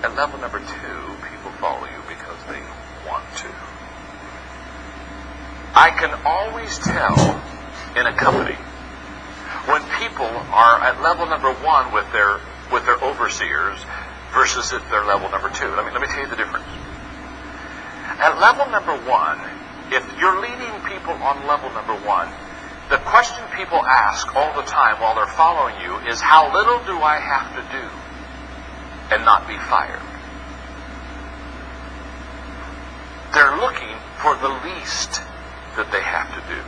At level number 2, people follow you because they want to. I can always tell in a company when people are at level number 1 with their overseers versus if they're level number 2. Let me tell you the difference. At level number 1, if you're leading people on level number 1, the question people ask all the time while they're following you is, how little do I have to do and not be fired? They're looking for the least that they have to do.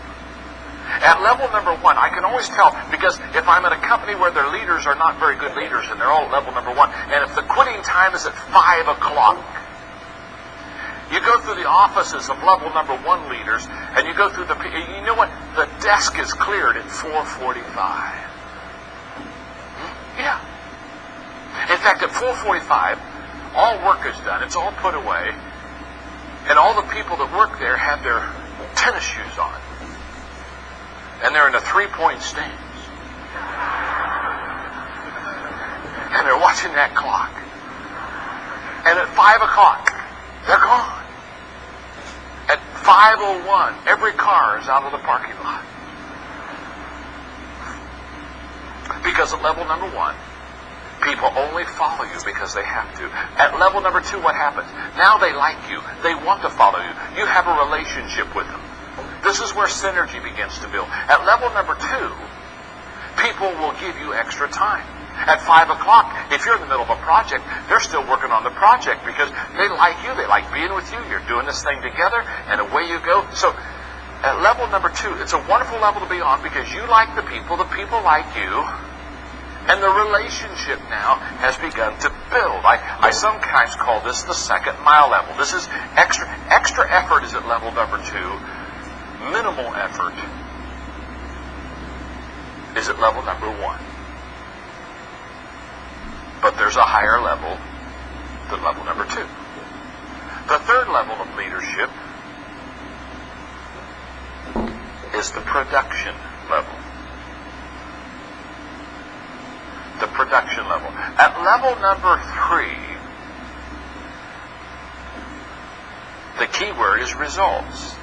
At level number 1, I can always tell, because if I'm at a company where their leaders are not very good leaders and they're all at level number 1, and if the quitting time is at 5 o'clock, you go through the offices of level number 1 leaders, and you go through you know what? The desk is cleared at 4:45. Yeah. In fact, at 4:45, all work is done. It's all put away. And all the people that work there have their tennis shoes on. And they're in a 3-point stance. And they're watching that clock. And at 5 o'clock, they're gone. At 5:01, every car is out of the parking lot. Because at level number 1, people only follow you because they have to. At level number 2, what happens? Now they like you. They want to follow you. You have a relationship with them. This is where synergy begins to build. At level number 2, people will give you extra time. At 5 o'clock, if you're in the middle of a project, they're still working on the project because they like you. They like being with you. You're doing this thing together, and away you go. So at level number 2, it's a wonderful level to be on because you like the people like you, and the relationship now has begun to build. I sometimes call this the second mile level. This is extra effort is at level number 2. Minimal effort is at level number 1. But there's a higher level than level number 2. The third level of leadership is the production level. The production level. At level number 3, the key word is results.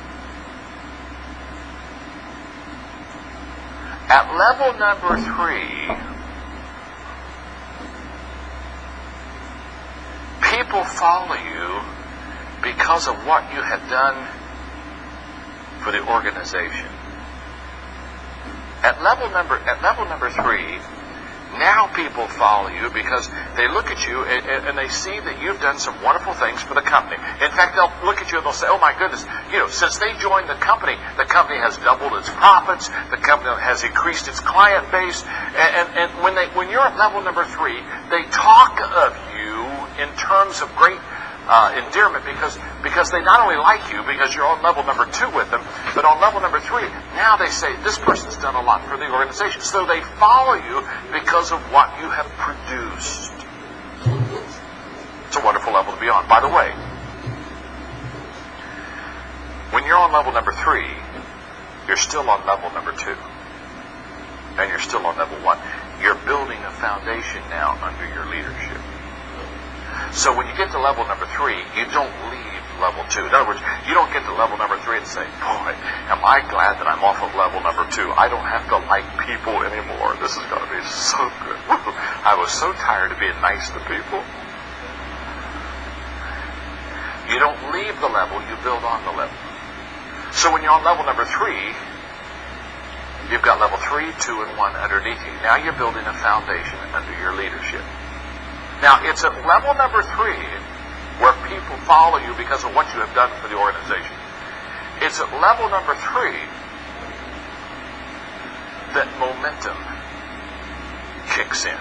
At level number 3, people follow you because of what you have done for the organization. At level number 3, now people follow you because they look at you and they see that you've done some wonderful things for the company. In fact, they'll look at you and they'll say, oh my goodness, since they joined the company has doubled its profits, the company has increased its client base, and when you're at level number 3, they talk of you in terms of great endearment because they not only like you because you're on level number 2 with them, but on level number 3, now they say this person's done a lot for the organization. So they follow you because of what you have produced. It's a wonderful level to be on. By the way, when you're on level number 3, you're still on level number 2. And you're still on level 1. You're building a foundation now under your leadership. So when you get to level number 3, you don't leave level 2. In other words, you don't get to level number 3 and say, boy, am I glad that I'm off of level number 2. I don't have to like people anymore. This is going to be so good. I was so tired of being nice to people. You don't leave the level, you build on the level. So when you're on level number 3, you've got level 3, 2, and 1 underneath you. Now you're building a foundation under your leadership. Now, it's at level number 3 where people follow you because of what you have done for the organization. It's at level number 3 that momentum kicks in.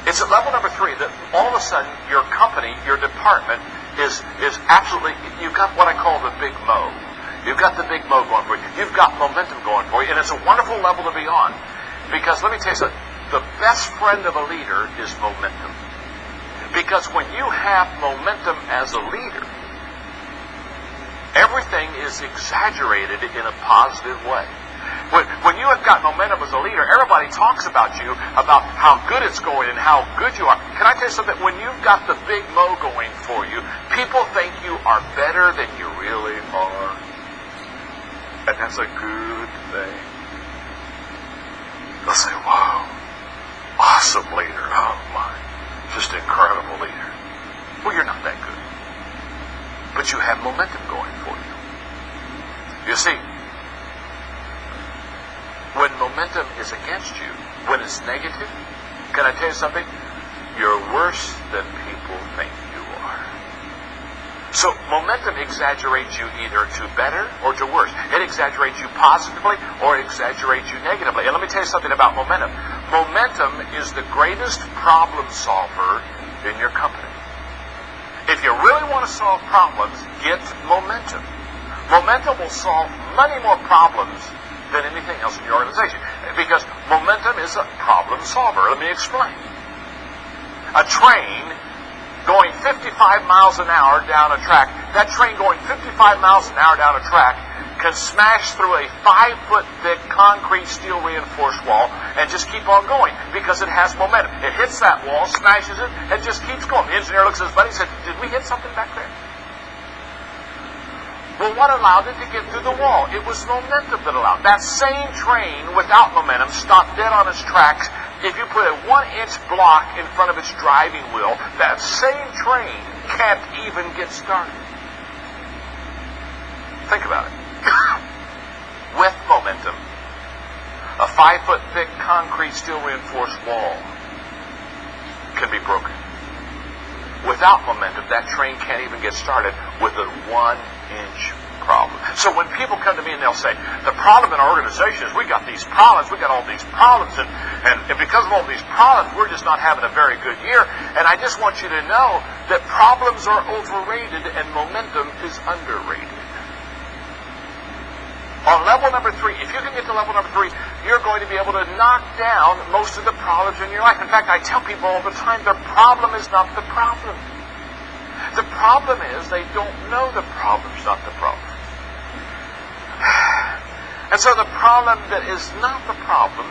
It's at level number 3 that all of a sudden your company, your department is absolutely, you've got what I call the big mo. You've got the big mo going for you. You've got momentum going for you, and it's a wonderful level to be on. Because let me tell you something. The best friend of a leader is momentum. Because when you have momentum as a leader, everything is exaggerated in a positive way. When you have got momentum as a leader, everybody talks about you, about how good it's going and how good you are. Can I tell you something? When you've got the big mo going for you, people think you are better than you really are. And that's a good thing. They'll say, wow, awesome leader. Oh my, just incredible leader. Well, you're not that good. But you have momentum going for you. You see, when momentum is against you, when it's negative, can I tell you something? You're worse than people think you are. So momentum exaggerates you either to better or to worse. It exaggerates you positively or it exaggerates you negatively. And let me tell you something about momentum. Momentum is the greatest problem solver in your company. If you really want to solve problems, get momentum. Momentum will solve many more problems than anything else in your organization. Because momentum is a problem solver. Let me explain. A train going 55 miles an hour down a track, that train going 55 miles an hour down a track can smash through a 5-foot thick concrete steel reinforced wall and just keep on going because it has momentum. It hits that wall, smashes it, and just keeps going. The engineer looks at his buddy and said, did we hit something back there? Well, what allowed it to get through the wall? It was momentum that allowed. That same train without momentum stopped dead on its tracks. If you put a 1-inch block in front of its driving wheel, that same train can't even get started. Think about it. With momentum, a 5-foot thick concrete steel reinforced wall can be broken. Without momentum, that train can't even get started with a 1-inch problem. So when people come to me and they'll say, the problem in our organization is we got these problems, we got all these problems, and because of all these problems, we're just not having a very good year. And I just want you to know that problems are overrated and momentum is underrated. On level number 3, if you can get to level number 3, you're going to be able to knock down most of the problems in your life. In fact, I tell people all the time, the problem is not the problem. The problem is they don't know the problem's not the problem. And so the problem that is not the problem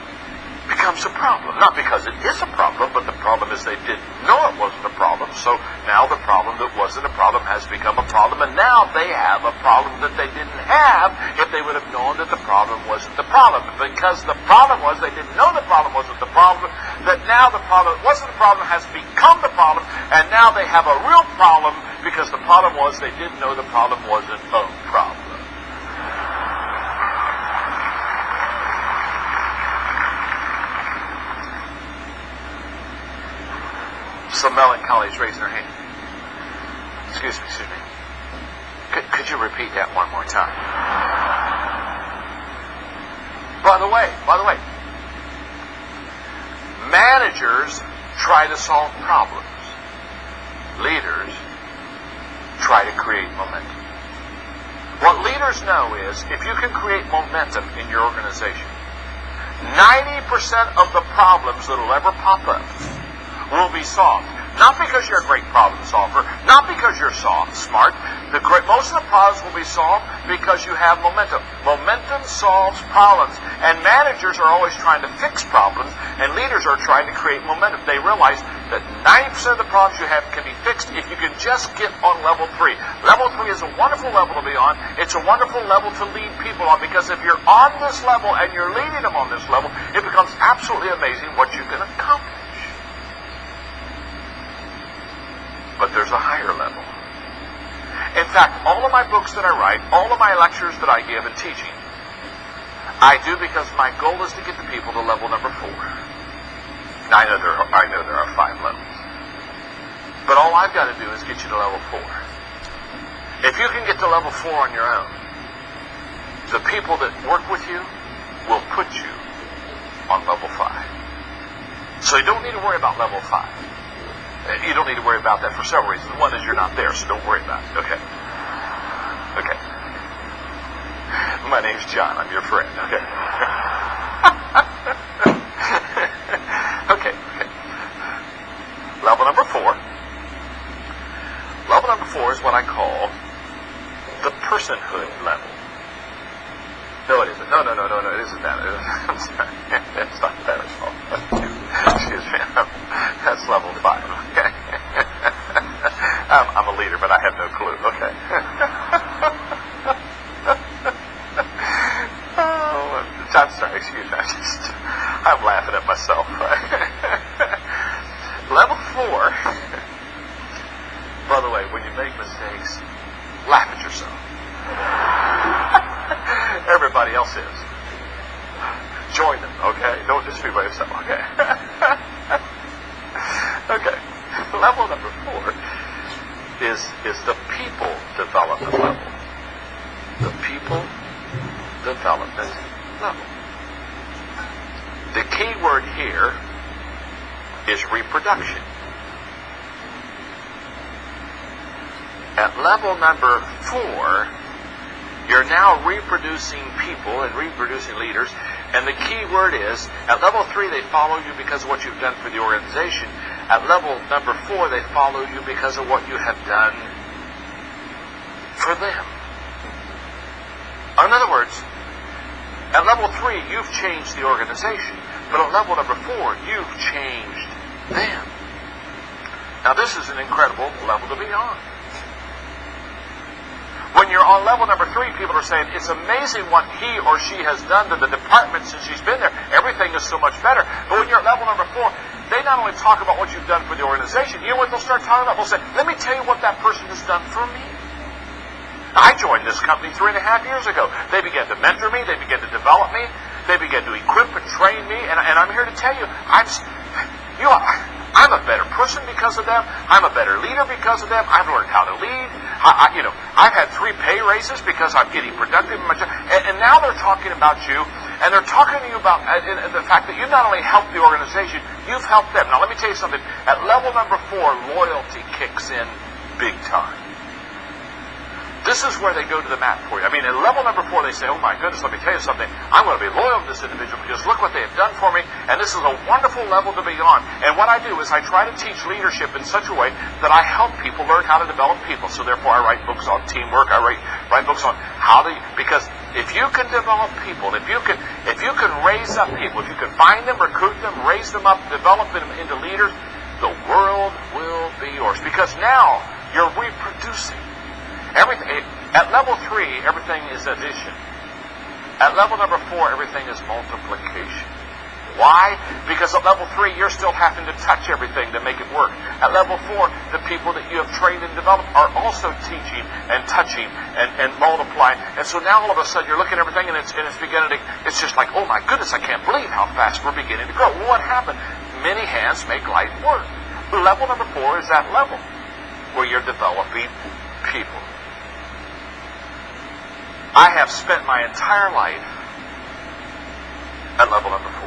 becomes a problem. Not because it is a problem, but the problem is they didn't know it wasn't a problem. So now the problem that wasn't a problem has become a problem, and now they have a problem that they didn't have if they would have known that the problem wasn't the problem. Because the problem was they didn't know the problem wasn't the problem, that now the problem that wasn't the problem has become the problem, and now they have a real problem because the problem was they didn't know the problem wasn't a problem. Some melancholies raising their hand. Excuse me. Could you repeat that one more time? By the way, managers try to solve problems. Leaders try to create momentum. What leaders know is if you can create momentum in your organization, 90% of the problems that will ever pop up will be solved. Not because you're a great problem solver, not because you're smart. Most of the problems will be solved because you have momentum. Momentum solves problems. And managers are always trying to fix problems, and leaders are trying to create momentum. They realize that 90% of the problems you have can be fixed if you can just get on level 3. Level 3 is a wonderful level to be on. It's a wonderful level to lead people on, because if you're on this level and you're leading them on this level, it becomes absolutely amazing what you can accomplish. But there's a higher level. In fact, all of my books that I write, all of my lectures that I give and teaching, I do because my goal is to get the people to level number 4. Now, I know there are 5 levels. But all I've got to do is get you to level 4. If you can get to level 4 on your own, the people that work with you will put you on level 5. So you don't need to worry about level 5. You don't need to worry about that for several reasons. One is you're not there, so don't worry about it. Okay. My name's John. I'm your friend. Okay. Okay. Level number 4. Level number 4 is what I call the personhood level. No, it isn't. No. isn't that? I'm sorry. It's not that at all. Excuse me. That's level 5. Okay. I'm a leader, but I have no clue. Okay. Oh, I'm sorry. Excuse me. I'm laughing at myself. Level 4. By the way, when you make mistakes, laugh at yourself. Everybody else is. Join them, okay? Don't just be by yourself, okay? Okay. Level number 4 is the people development level. The people development level. The key word here is reproduction. At level number 4, you're now reproducing people and reproducing leaders. And the key word is, at level 3, they follow you because of what you've done for the organization. At level number 4, they follow you because of what you have done for them. In other words, at level 3, you've changed the organization. But at level number 4, you've changed them. Now, this is an incredible level to be on. When you're on level number 3, people are saying, it's amazing what he or she has done to the department since she's been there. Everything is so much better. But when you're at level number 4, they not only talk about what you've done for the organization, you know what they'll start talking about? They'll say, let me tell you what that person has done for me. I joined this company 3.5 years ago. They began to mentor me. They began to develop me. They began to equip and train me. And I'm here to tell you, I'm a better person because of them. I'm a better leader because of them. I've learned how to lead. I've had 3 pay raises because I'm getting productive in my job. And now they're talking about you, and they're talking to you about the fact that you not only helped the organization, you've helped them. Now, let me tell you something. At level number 4, loyalty kicks in big time. This is where they go to the mat for you. I mean, at level number 4, they say, oh my goodness, let me tell you something. I'm going to be loyal to this individual because look what they have done for me, and this is a wonderful level to be on. And what I do is I try to teach leadership in such a way that I help people learn how to develop people. So therefore, I write books on teamwork. I write books on how to, because if you can develop people, if you can raise up people, if you can find them, recruit them, raise them up, develop them into leaders, the world will be yours. Because now you're reproducing. Everything at level 3, everything is addition. At level number 4, everything is multiplication. Why? Because at level 3, you're still having to touch everything to make it work. At level 4, the people that you have trained and developed are also teaching and touching and multiplying. And so now all of a sudden you're looking at everything and it's beginning to, it's just like, oh my goodness, I can't believe how fast we're beginning to grow. Well, what happened? Many hands make light work. Level number 4 is that level where you're developing people. I have spent my entire life at level number 4.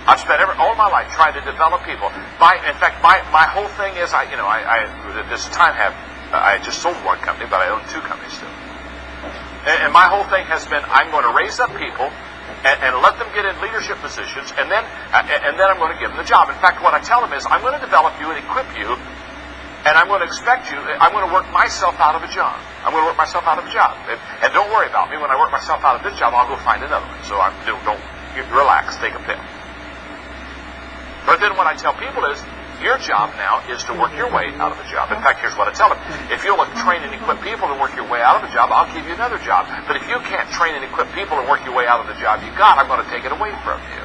I've spent all my life trying to develop people. In fact, my whole thing is, I at this time I just sold 1 company, but I own 2 companies still. And my whole thing has been, I'm going to raise up people and let them get in leadership positions, and then I'm going to give them the job. In fact, what I tell them is, I'm going to develop you and equip you. And I'm going to expect you, I'm going to work myself out of a job. I'm going to work myself out of a job. And don't worry about me. When I work myself out of this job, I'll go find another one. So don't relax, take a pill. But then what I tell people is, your job now is to work your way out of a job. In fact, here's what I tell them. If you'll train and equip people to work your way out of a job, I'll give you another job. But if you can't train and equip people to work your way out of the job you got, I'm going to take it away from you.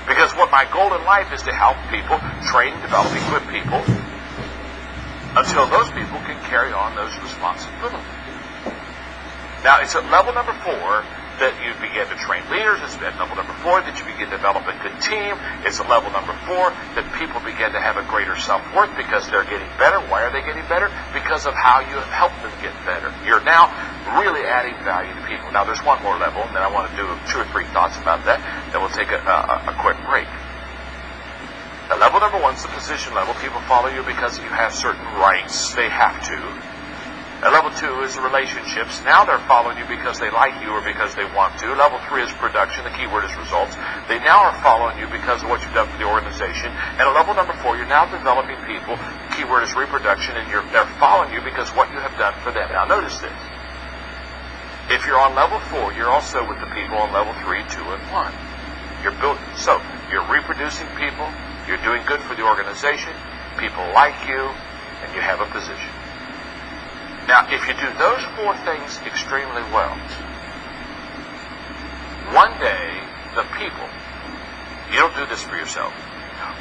Because what my goal in life is to help people, train, develop, equip people, until those people can carry on those responsibilities. Now, it's at level number 4 that you begin to train leaders. It's at level number 4 that you begin to develop a good team. It's at level number 4 that people begin to have a greater self-worth because they're getting better. Why are they getting better? Because of how you have helped them get better. You're now really adding value to people. Now, there's one more level, and then I want to do 2 or 3 thoughts about that. Then we'll take a quick break. At level number 1 is the position level. People follow you because you have certain rights. They have to. At level 2 is the relationships. Now they're following you because they like you or because they want to. Level 3 is production. The key word is results. They now are following you because of what you've done for the organization. And at level number 4, you're now developing people. The key word is reproduction, and they're following you because what you have done for them. Now notice this. If you're on level 4, you're also with the people on level 3, 2, and 1. You're building. So you're reproducing people. You're doing good for the organization. People like you, and you have a position. Now, if you do those 4 things extremely well, one day the people, you don't do this for yourself,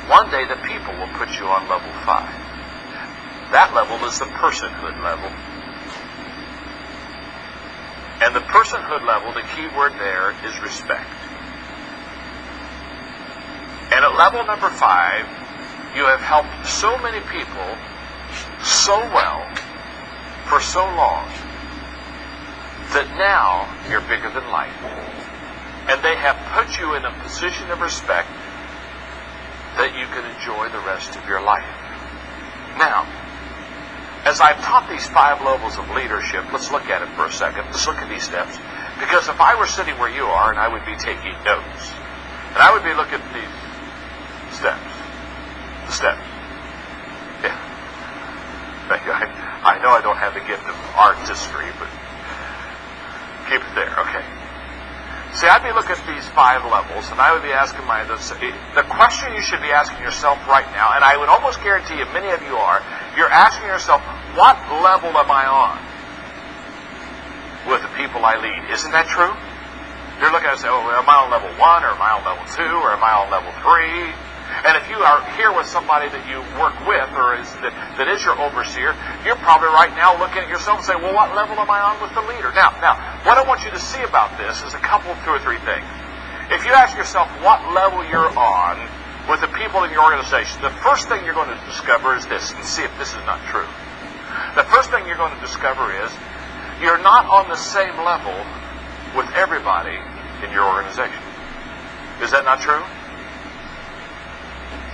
one day the people will put you on level 5. That level is the personhood level. And the personhood level, the key word there is respect. And at level number 5, you have helped so many people so well for so long that now you're bigger than life. And they have put you in a position of respect that you can enjoy the rest of your life. Now, as I've taught these 5 levels of leadership, let's look at it for a second. Let's look at these steps. Because if I were sitting where you are and I would be taking notes, and I would be looking at these steps. The steps. Yeah. Thank you. I know I don't have the gift of artistry, but keep it there. Okay. See, I'd be looking at these 5 levels, and I would be asking the question you should be asking yourself right now, and I would almost guarantee you many of you are, you're asking yourself, what level am I on with the people I lead? Isn't that true? You're looking at it and say, oh, am I on level 1, or am I on level 2, or am I on level 3? And if you are here with somebody that you work with, or that is your overseer, you're probably right now looking at yourself and saying, well, what level am I on with the leader? Now, what I want you to see about this is a couple, 2 or 3 things. If you ask yourself what level you're on with the people in your organization, the first thing you're going to discover is this, and see if this is not true. The first thing you're going to discover is you're not on the same level with everybody in your organization. Is that not true?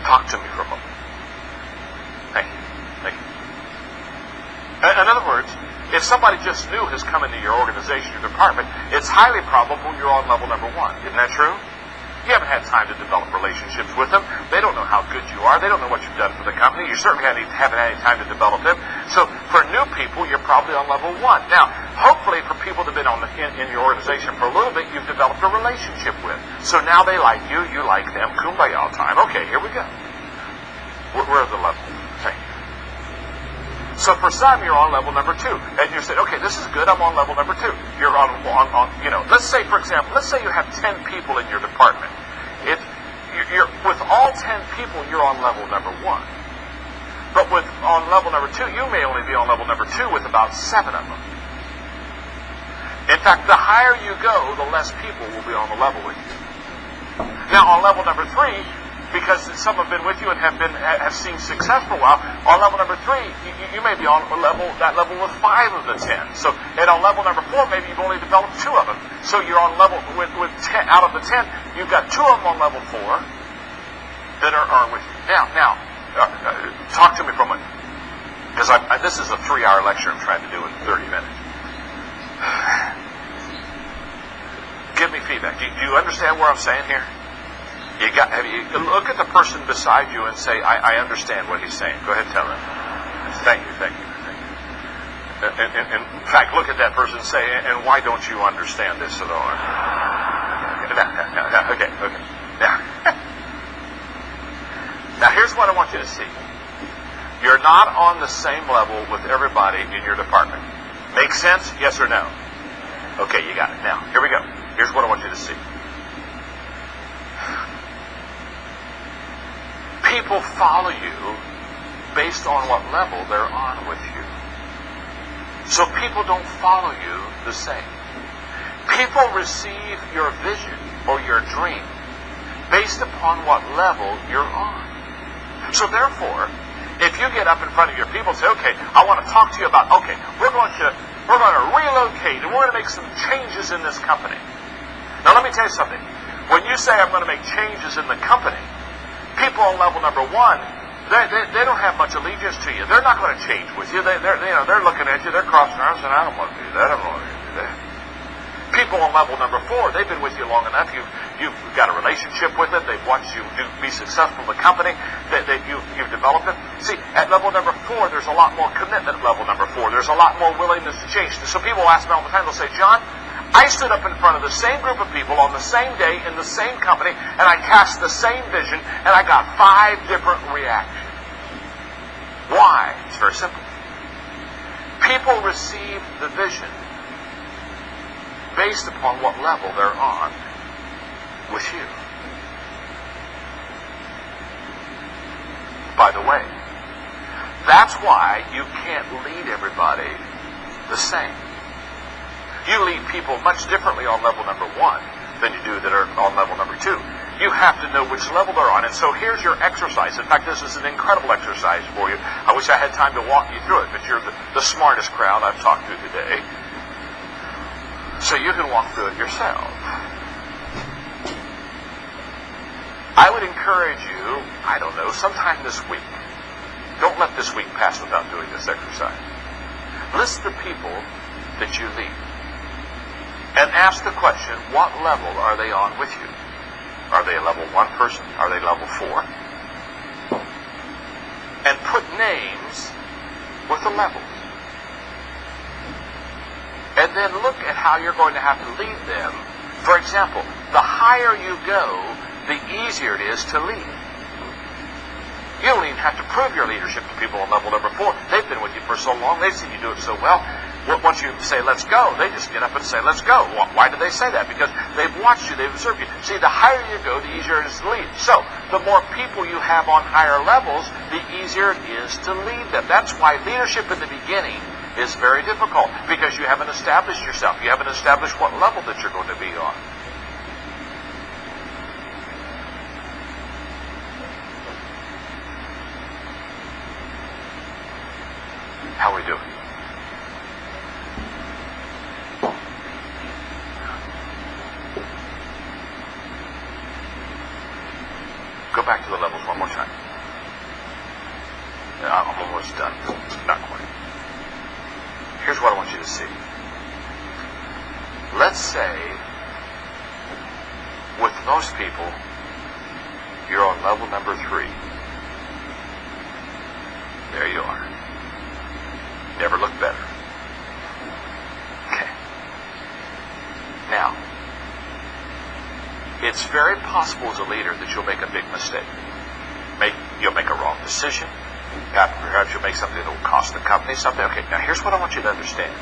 Talk to me for a moment. Thank you. Thank you. In other words, if somebody just new has come into your organization or department, it's highly probable you're on level number 1. Isn't that true? You haven't had time to develop relationships with them. They don't know how good you are. They don't know what you've done for the company. You certainly haven't had any time to develop them. So for new people, you're probably on level 1. Now, hopefully for people that have been in your organization for a little bit, you've developed a relationship with. So now they like you, you like them. Kumbaya time. Okay, here we go. Where are the levels? Thank you. So for some, you're on level number 2. And you're saying, okay, this is good. I'm on level number 2. You're on let's say, for example, let's say you have 10 people in your department. You're with all 10 people, you're on level number 1. But on level number 2, you may only be on level number 2 with about 7 of them. In fact, the higher you go, the less people will be on the level with you. Now, on level number 3, because some have been with you and have seen success for a while, on level number 3, you may be on that level with 5 of the 10. So, and on level number 4, maybe you've only developed 2 of them. So you're on level with 10 out of the 10. You've got 2 of them on level 4 that are with you. Now, talk to me for a minute, because this is a 3-hour lecture I'm trying to do in 30 minutes. Give me feedback. Do you understand what I'm saying here? You look at the person beside you and say, I understand what he's saying. Go ahead and tell him. Thank you. In fact, look at that person and say, and why don't you understand this at all? Okay. Now, here's what I want you to see. You're not on the same level with everybody in your department. Make sense? Yes or no? Okay, you got it. Now, here we go. Here's what I want you to see. People follow you based on what level they're on with you. So people don't follow you the same. People receive your vision or your dream based upon what level you're on. So therefore, if you get up in front of your people and say, okay, I want to talk to you about, okay, we're going to relocate and we're going to make some changes in this company. Now let me tell you something. When you say I'm going to make changes in the company, people on level number 1, they don't have much allegiance to you. They're not going to change with you. They're looking at you. They're crossing their arms and I don't want to do that. I don't want to do that. People on level number 4, they've been with you long enough. You've got a relationship with them. They've watched you be successful in the company. You've developed it. See, at level number 4, there's a lot more commitment at level number 4. There's a lot more willingness to change. So people ask me all the time, they'll say, John, I stood up in front of the same group of people on the same day in the same company, and I cast the same vision, and I got 5 different reactions. Why? It's very simple. People receive the vision based upon what level they're on with you. By the way, that's why you can't lead everybody the same. You lead people much differently on level number 1 than you do that are on level number 2. You have to know which level they're on. And so here's your exercise. In fact, this is an incredible exercise for you. I wish I had time to walk you through it, but you're the smartest crowd I've talked to today. So you can walk through it yourself. I would encourage you, I don't know, sometime this week. Don't let this week pass without doing this exercise. List the people that you lead. And ask the question, what level are they on with you? Are they a level 1 person? Are they level 4? And put names with the levels. And then look at how you're going to have to lead them. For example, the higher you go, the easier it is to lead. You don't even have to prove your leadership to people on level number 4. They've been with you for so long, they've seen you do it so well. Once you say, let's go, they just get up and say, let's go. Why do they say that? Because they've watched you, they've observed you. See, the higher you go, the easier it is to lead. So, the more people you have on higher levels, the easier it is to lead them. That's why leadership in the beginning is very difficult, because you haven't established yourself. You haven't established what level that you're going to be on. How are we doing? Go back to the levels one more time. I'm almost done. Not quite. Here's what I want you to see. Let's say, with most people, you're on level number 3. There you are. Never looked better. Okay. Now, it's very possible as a leader that you'll make a big mistake. You'll make a wrong decision. Perhaps you'll make something that will cost the company something. Okay, now here's what I want you to understand.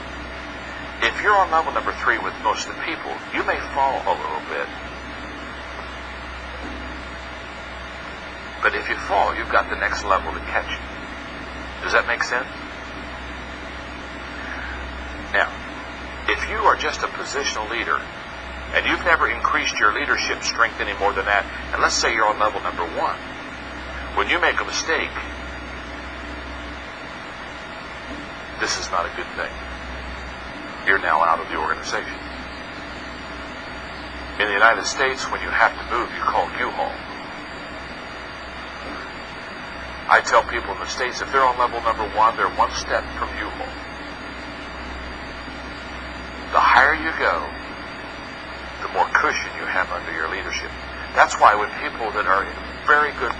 If you're on level number 3 with most of the people, you may fall a little bit. But if you fall, you've got the next level to catch you. Does that make sense? Now, if you are just a positional leader, and you've never increased your leadership strength any more than that, and let's say you're on level number 1, when you make a mistake, this is not a good thing. You're now out of the organization. In the United States, when you have to move, you call U-Haul. I tell people in the States, if they're on level number 1, they're 1 step from U-Haul. The higher you go, the more cushion you have under your leadership. That's why when people that are in very good